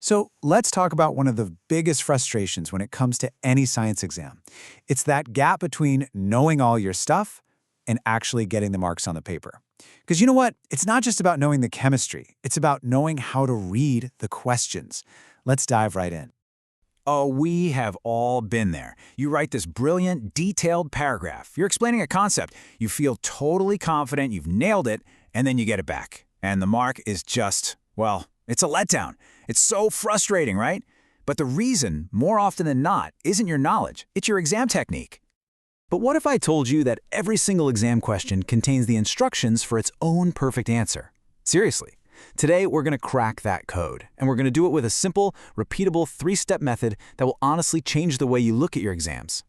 So let's talk about one of the biggest frustrations when it comes to any science exam. It's that gap between knowing all your stuff and actually getting the marks on the paper. Because you know what? It's not just about knowing the chemistry. It's about knowing how to read the questions. Let's dive right in. Oh, we have all been there. You write this brilliant, detailed paragraph. You're explaining a concept. You feel totally confident you've nailed it, and then you get it back. And the mark is just, well, it's a letdown. It's so frustrating, right? But the reason, more often than not, isn't your knowledge. It's your exam technique. But what if I told you that every single exam question contains the instructions for its own perfect answer? Seriously. Today, we're going to crack that code, and we're going to do it with a simple, repeatable three-step method that will honestly change the way you look at your exams.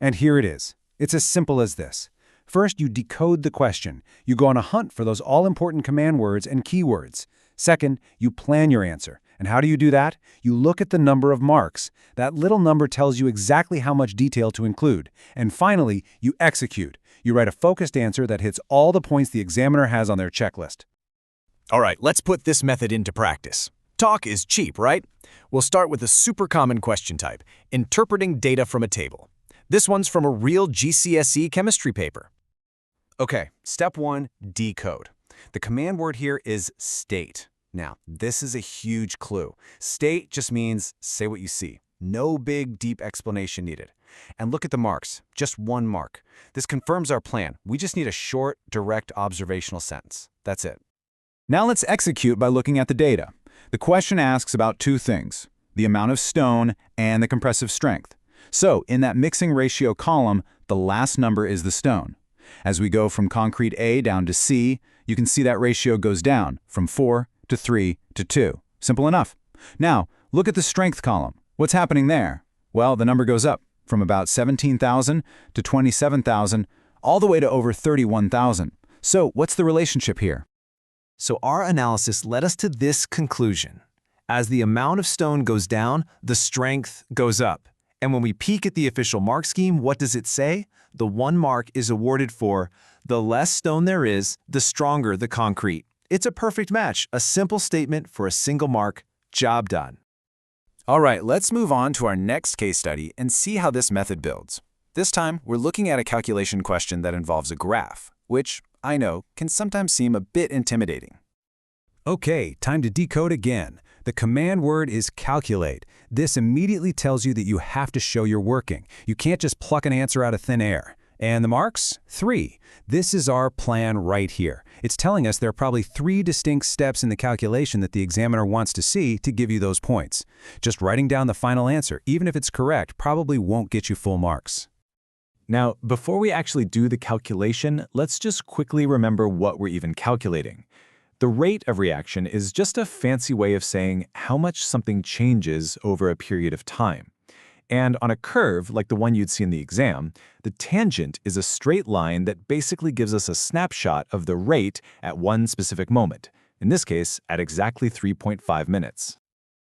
And here it is. It's as simple as this. First, you decode the question. You go on a hunt for those all-important command words and keywords. Second, you plan your answer. And how do you do that? You look at the number of marks. That little number tells you exactly how much detail to include. And finally, you execute. You write a focused answer that hits all the points the examiner has on their checklist. All right, let's put this method into practice. Talk is cheap, right? We'll start with a super common question type, interpreting data from a table. This one's from a real GCSE chemistry paper. Okay, step 1, decode. The command word here is state. Now, this is a huge clue. State just means say what you see. No big, deep explanation needed. And look at the marks, just 1 mark. This confirms our plan. We just need a short, direct observational sentence. That's it. Now let's execute by looking at the data. The question asks about 2 things, the amount of stone and the compressive strength. So, in that mixing ratio column, the last number is the stone. As we go from concrete A down to C, you can see that ratio goes down from 4 to 3 to 2. Simple enough. Now, look at the strength column. What's happening there? Well, the number goes up from about 17,000 to 27,000, all the way to over 31,000. So, what's the relationship here? So our analysis led us to this conclusion. As the amount of stone goes down, the strength goes up. And when we peek at the official mark scheme, what does it say? The 1 mark is awarded for the less stone there is, the stronger the concrete. It's a perfect match, a simple statement for a single mark, job done. All right, let's move on to our next case study and see how this method builds. This time, we're looking at a calculation question that involves a graph, which, I know, can sometimes seem a bit intimidating. Okay, time to decode again. The command word is calculate. This immediately tells you that you have to show you're working. You can't just pluck an answer out of thin air. And the marks? 3. This is our plan right here. It's telling us there are probably 3 distinct steps in the calculation that the examiner wants to see to give you those points. Just writing down the final answer, even if it's correct, probably won't get you full marks. Now, before we actually do the calculation, let's just quickly remember what we're even calculating. The rate of reaction is just a fancy way of saying how much something changes over a period of time. And on a curve, like the one you'd see in the exam, the tangent is a straight line that basically gives us a snapshot of the rate at one specific moment, in this case, at exactly 3.5 minutes.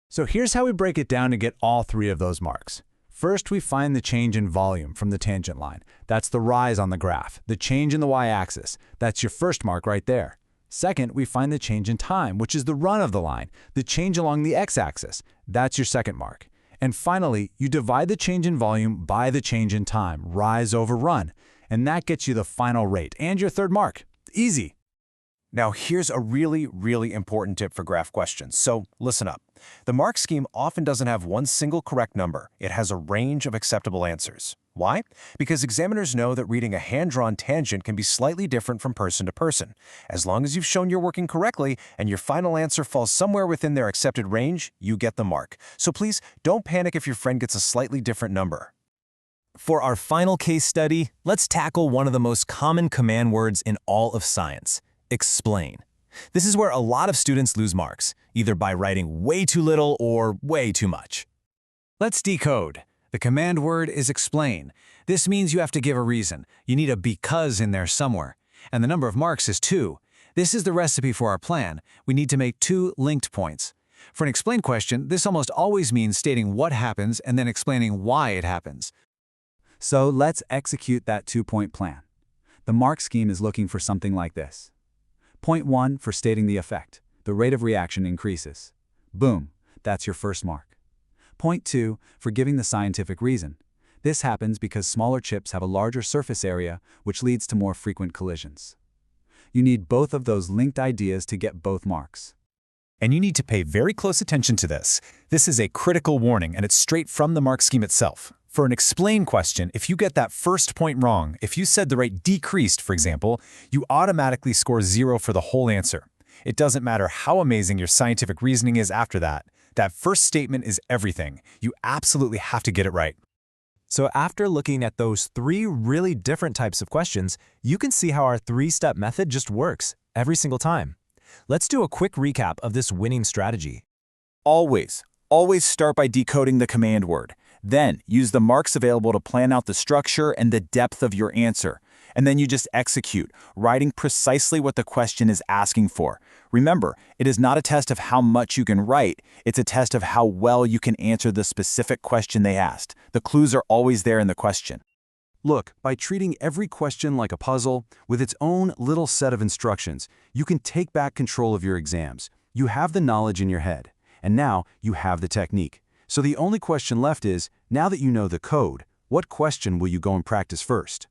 So here's how we break it down to get all 3 of those marks. First, we find the change in volume from the tangent line. That's the rise on the graph. The change in the y-axis. That's your first mark right there. Second, we find the change in time, which is the run of the line. The change along the x-axis. That's your second mark. And finally, you divide the change in volume by the change in time, rise over run. And that gets you the final rate and your third mark. Easy. Now here's a really, really important tip for graph questions, so listen up. The mark scheme often doesn't have one single correct number. It has a range of acceptable answers. Why? Because examiners know that reading a hand-drawn tangent can be slightly different from person to person. As long as you've shown you're working correctly and your final answer falls somewhere within their accepted range, you get the mark. So please, don't panic if your friend gets a slightly different number. For our final case study, let's tackle one of the most common command words in all of science. Explain. This is where a lot of students lose marks, either by writing way too little or way too much. Let's decode. The command word is explain. This means you have to give a reason. You need a because in there somewhere. And the number of marks is 2. This is the recipe for our plan. We need to make 2 linked points. For an explain question, this almost always means stating what happens and then explaining why it happens. So let's execute that 2-point plan. The mark scheme is looking for something like this. Point 1 for stating the effect. The rate of reaction increases. Boom. That's your first mark. Point 2, for giving the scientific reason. This happens because smaller chips have a larger surface area, which leads to more frequent collisions. You need both of those linked ideas to get both marks. And you need to pay very close attention to this. This is a critical warning, and it's straight from the mark scheme itself. For an explain question, if you get that first point wrong, if you said the rate decreased, for example, you automatically score 0 for the whole answer. It doesn't matter how amazing your scientific reasoning is after that. That first statement is everything. You absolutely have to get it right. So after looking at those 3 really different types of questions, you can see how our 3-step method just works every single time. Let's do a quick recap of this winning strategy. Always start by decoding the command word. Then use the marks available to plan out the structure and the depth of your answer. And then you just execute, writing precisely what the question is asking for. Remember, it is not a test of how much you can write, it's a test of how well you can answer the specific question they asked. The clues are always there in the question. Look, by treating every question like a puzzle, with its own little set of instructions, you can take back control of your exams. You have the knowledge in your head, and now you have the technique. So the only question left is, now that you know the code, what question will you go and practice first?